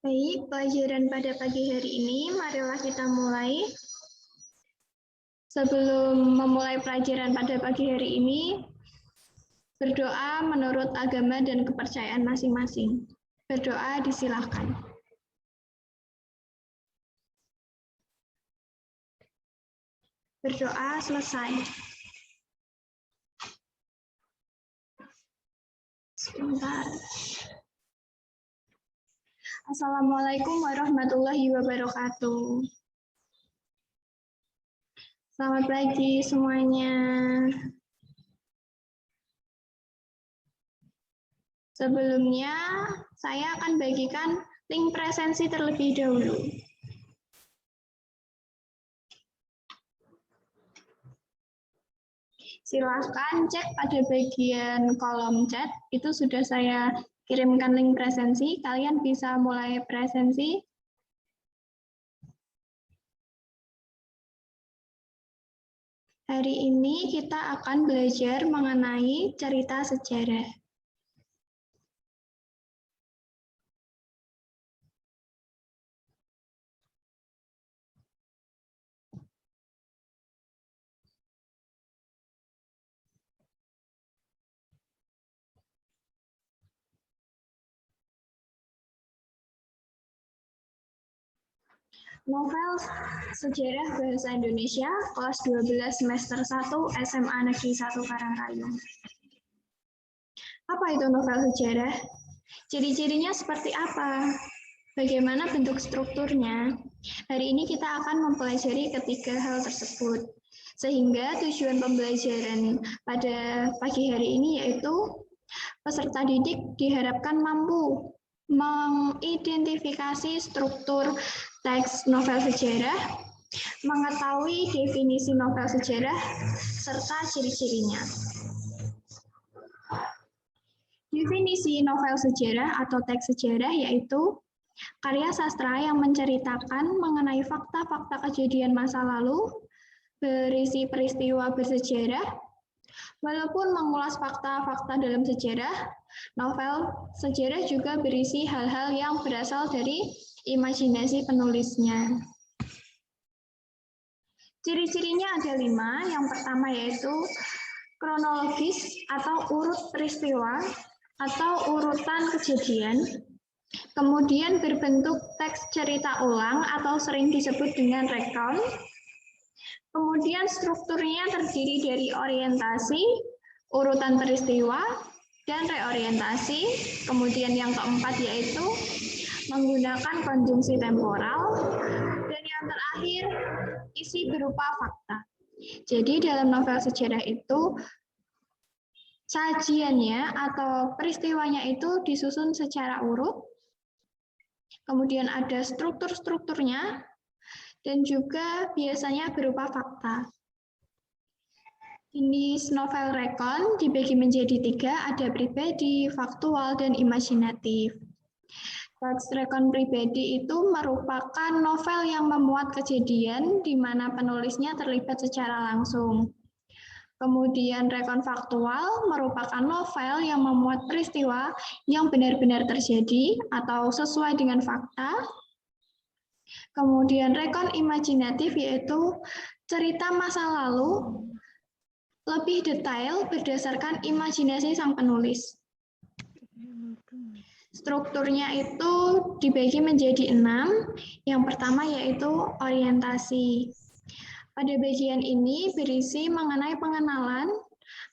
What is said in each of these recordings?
Baik, pelajaran pada pagi hari ini, marilah kita mulai. Sebelum memulai pelajaran pada pagi hari ini, berdoa menurut agama dan kepercayaan masing-masing. Berdoa disilahkan. Berdoa selesai. Sebentar. Assalamualaikum warahmatullahi wabarakatuh. Selamat pagi semuanya. Sebelumnya, saya akan bagikan link presensi terlebih dahulu. Silahkan cek pada bagian kolom chat, itu sudah saya kirimkan link presensi, kalian bisa mulai presensi. Hari ini kita akan belajar mengenai cerita sejarah. Novel Sejarah Bahasa Indonesia, kelas 12 semester 1 SMA Negeri 1 Karangrayung. Apa itu novel sejarah? Ciri-cirinya seperti apa? Bagaimana bentuk strukturnya? Hari ini kita akan mempelajari ketiga hal tersebut. Sehingga tujuan pembelajaran pada pagi hari ini yaitu peserta didik diharapkan mampu mengidentifikasi struktur teks novel sejarah, mengetahui definisi novel sejarah, serta ciri-cirinya. Definisi novel sejarah atau teks sejarah yaitu karya sastra yang menceritakan mengenai fakta-fakta kejadian masa lalu, berisi peristiwa bersejarah. Walaupun mengulas fakta-fakta dalam sejarah, novel sejarah juga berisi hal-hal yang berasal dari imajinasi penulisnya. Ciri-cirinya ada 5. Yang pertama yaitu kronologis atau urut peristiwa atau urutan kejadian. Kemudian berbentuk teks cerita ulang atau sering disebut dengan rekon. Kemudian strukturnya terdiri dari orientasi, urutan peristiwa, dan reorientasi. Kemudian yang keempat yaitu menggunakan konjungsi temporal. Dan yang terakhir, isi berupa fakta. Jadi dalam novel sejarah itu, sajiannya atau peristiwanya itu disusun secara urut. Kemudian ada struktur-strukturnya, dan juga biasanya berupa fakta. Jenis novel rekon dibagi menjadi 3, ada pribadi, faktual, dan imajinatif. Teks rekon pribadi itu merupakan novel yang memuat kejadian di mana penulisnya terlibat secara langsung. Kemudian rekon faktual merupakan novel yang memuat peristiwa yang benar-benar terjadi atau sesuai dengan fakta. Kemudian rekon imajinatif yaitu cerita masa lalu lebih detail berdasarkan imajinasi sang penulis. Strukturnya itu dibagi menjadi 6. Yang pertama yaitu orientasi. Pada bagian ini berisi mengenai pengenalan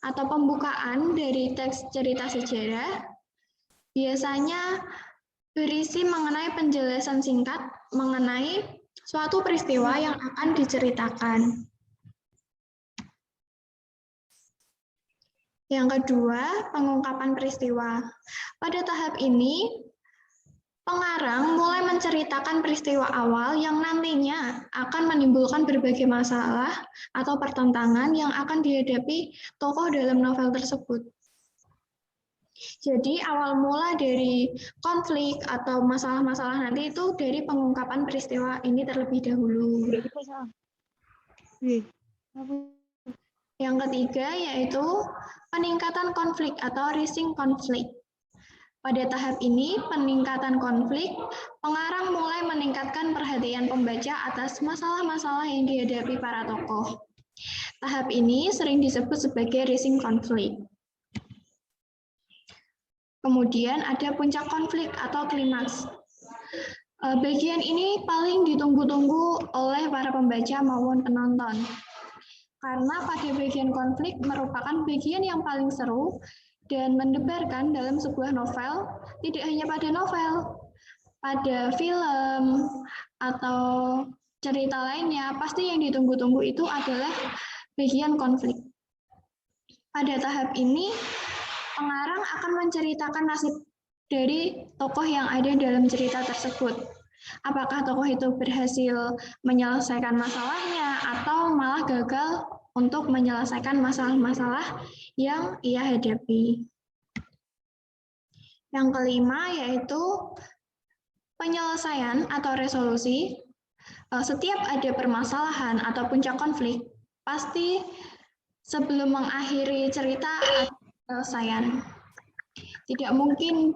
atau pembukaan dari teks cerita sejarah. Biasanya berisi mengenai penjelasan singkat mengenai suatu peristiwa yang akan diceritakan. Yang kedua, pengungkapan peristiwa. Pada tahap ini, pengarang mulai menceritakan peristiwa awal yang nantinya akan menimbulkan berbagai masalah atau pertentangan yang akan dihadapi tokoh dalam novel tersebut. Jadi awal mula dari konflik atau masalah-masalah nanti itu dari pengungkapan peristiwa ini terlebih dahulu. Yang ketiga yaitu peningkatan konflik atau rising konflik. Pada tahap ini, peningkatan konflik, pengarang mulai meningkatkan perhatian pembaca atas masalah-masalah yang dihadapi para tokoh. Tahap ini sering disebut sebagai rising conflict. Kemudian ada puncak konflik atau klimaks. Bagian ini paling ditunggu-tunggu oleh para pembaca maupun penonton. Karena pada bagian konflik merupakan bagian yang paling seru dan mendebarkan dalam sebuah novel, tidak hanya pada novel, pada film atau cerita lainnya, pasti yang ditunggu-tunggu itu adalah bagian konflik. Pada tahap ini, pengarang akan menceritakan nasib dari tokoh yang ada dalam cerita tersebut. Apakah tokoh itu berhasil menyelesaikan masalahnya atau malah gagal untuk menyelesaikan masalah-masalah yang ia hadapi. Yang kelima yaitu penyelesaian atau resolusi. Setiap ada permasalahan atau puncak konflik, pasti sebelum mengakhiri cerita ada penyelesaian. Tidak mungkin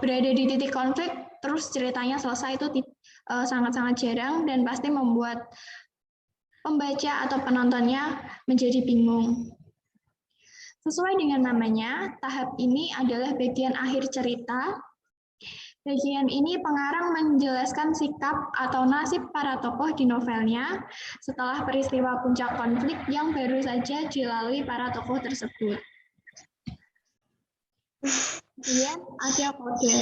berada di titik konflik terus ceritanya selesai, itu sangat-sangat jarang dan pasti membuat pembaca atau penontonnya menjadi bingung. Sesuai dengan namanya, tahap ini adalah bagian akhir cerita. Bagian ini pengarang menjelaskan sikap atau nasib para tokoh di novelnya setelah peristiwa puncak konflik yang baru saja dilalui para tokoh tersebut. Kemudian ada kode.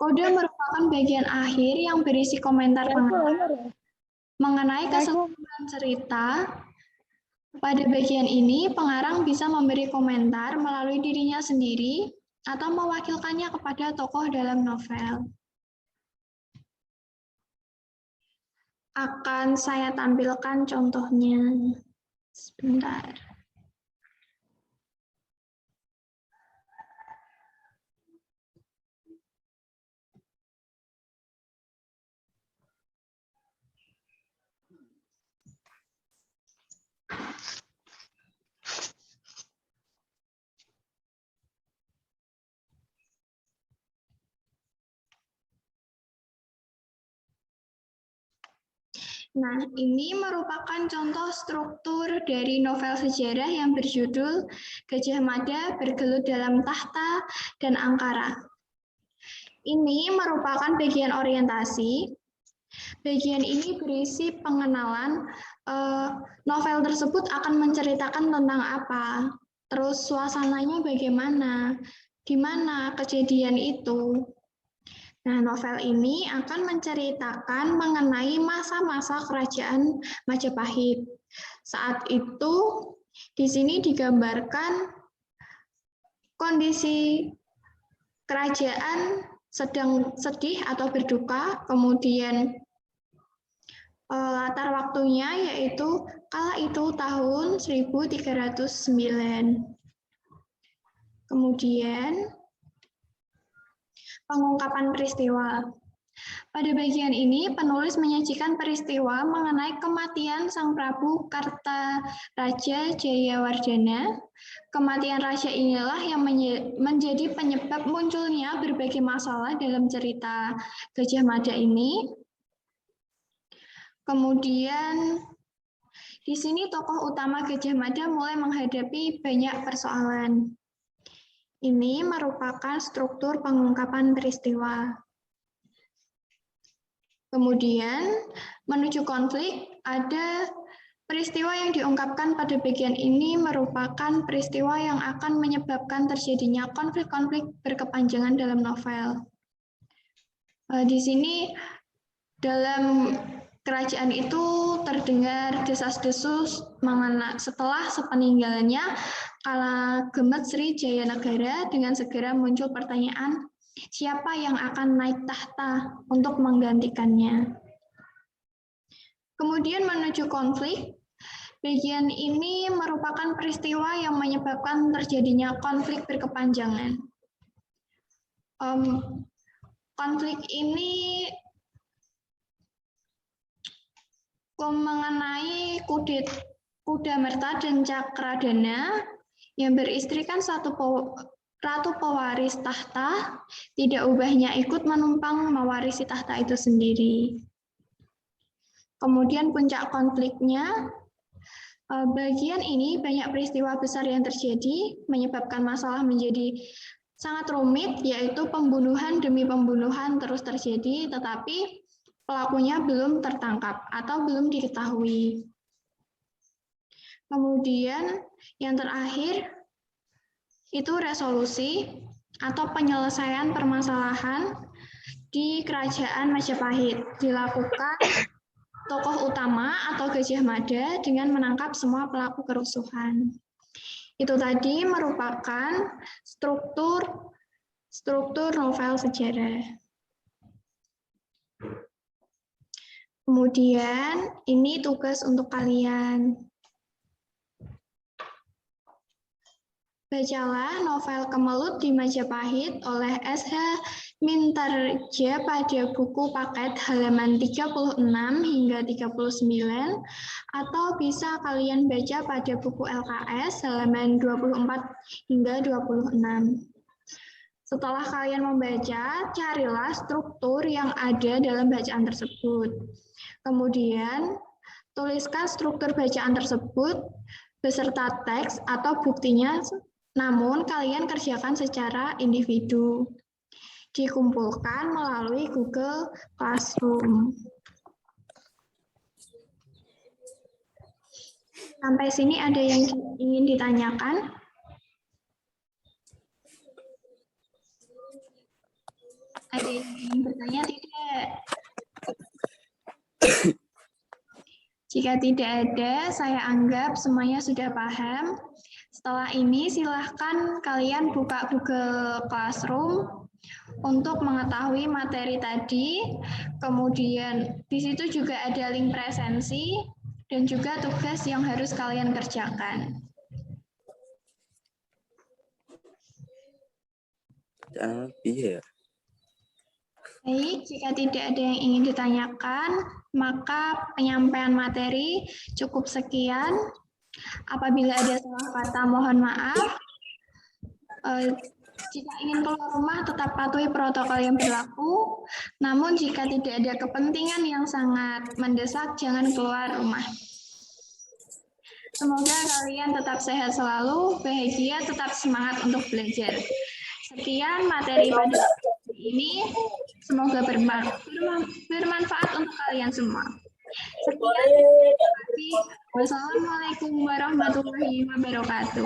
Kode merupakan bagian akhir yang berisi komentar pengarang mengenai keseluruhan cerita. Pada bagian ini, pengarang bisa memberi komentar melalui dirinya sendiri atau mewakilkannya kepada tokoh dalam novel. Akan saya tampilkan contohnya. Sebentar. Nah, ini merupakan contoh struktur dari novel sejarah yang berjudul Gajah Mada Bergelut dalam Tahta dan Angkara. Ini merupakan bagian orientasi. Bagian ini berisi pengenalan novel tersebut akan menceritakan tentang apa, terus suasananya bagaimana, di mana kejadian itu. Nah, novel ini akan menceritakan mengenai masa-masa kerajaan Majapahit. Saat itu, di sini digambarkan kondisi kerajaan sedang sedih atau berduka, kemudian latar waktunya yaitu kala itu tahun 1309. Kemudian pengungkapan peristiwa. Pada bagian ini, penulis menyajikan peristiwa mengenai kematian Sang Prabu Kartaraja Jayawardhana. Kematian raja inilah yang menjadi penyebab munculnya berbagai masalah dalam cerita Gajah Mada ini. Kemudian, di sini tokoh utama Gajah Mada mulai menghadapi banyak persoalan. Ini merupakan struktur pengungkapan peristiwa. Kemudian, menuju konflik, ada peristiwa yang diungkapkan pada bagian ini merupakan peristiwa yang akan menyebabkan terjadinya konflik-konflik berkepanjangan dalam novel. Di sini, dalam kerajaan itu terdengar desas-desus setelah sepeninggalannya kala Gemet Sri Jayanegara, dengan segera muncul pertanyaan siapa yang akan naik tahta untuk menggantikannya. Kemudian menuju konflik, bagian ini merupakan peristiwa yang menyebabkan terjadinya konflik berkepanjangan. Konflik ini mengenai Kudamerta dan Cakradana yang beristrikan satu ratu pewaris tahta, tidak ubahnya ikut menumpang mewarisi tahta itu sendiri. Kemudian puncak konfliknya, bagian ini banyak peristiwa besar yang terjadi, menyebabkan masalah menjadi sangat rumit, yaitu pembunuhan demi pembunuhan terus terjadi, tetapi pelakunya belum tertangkap atau belum diketahui. Kemudian yang terakhir itu resolusi atau penyelesaian permasalahan di Kerajaan Majapahit. Dilakukan tokoh utama atau Gajah Mada dengan menangkap semua pelaku kerusuhan. Itu tadi merupakan struktur novel sejarah. Kemudian ini tugas untuk kalian. Bacalah novel Kemelut di Majapahit oleh S.H. Mintarja pada buku paket halaman 36 hingga 39, atau bisa kalian baca pada buku LKS halaman 24 hingga 26. Setelah kalian membaca, carilah struktur yang ada dalam bacaan tersebut. Kemudian, tuliskan struktur bacaan tersebut beserta teks atau buktinya, namun kalian kerjakan secara individu. Dikumpulkan melalui Google Classroom. Sampai sini ada yang ingin ditanyakan? Ada yang ingin bertanya tidak? Jika tidak ada, saya anggap semuanya sudah paham. Setelah ini silahkan kalian buka Google Classroom untuk mengetahui materi tadi. Kemudian di situ juga ada link presensi dan juga tugas yang harus kalian kerjakan. Iya. Baik, jika tidak ada yang ingin ditanyakan, maka penyampaian materi cukup sekian. Apabila ada salah kata, mohon maaf. Jika ingin keluar rumah, tetap patuhi protokol yang berlaku. Namun jika tidak ada kepentingan yang sangat mendesak, jangan keluar rumah. Semoga kalian tetap sehat selalu, bahagia, tetap semangat untuk belajar. Sekian materi pada ini, semoga bermanfaat untuk kalian semua. Sekian, terima kasih. Wassalamualaikum warahmatullahi wabarakatuh.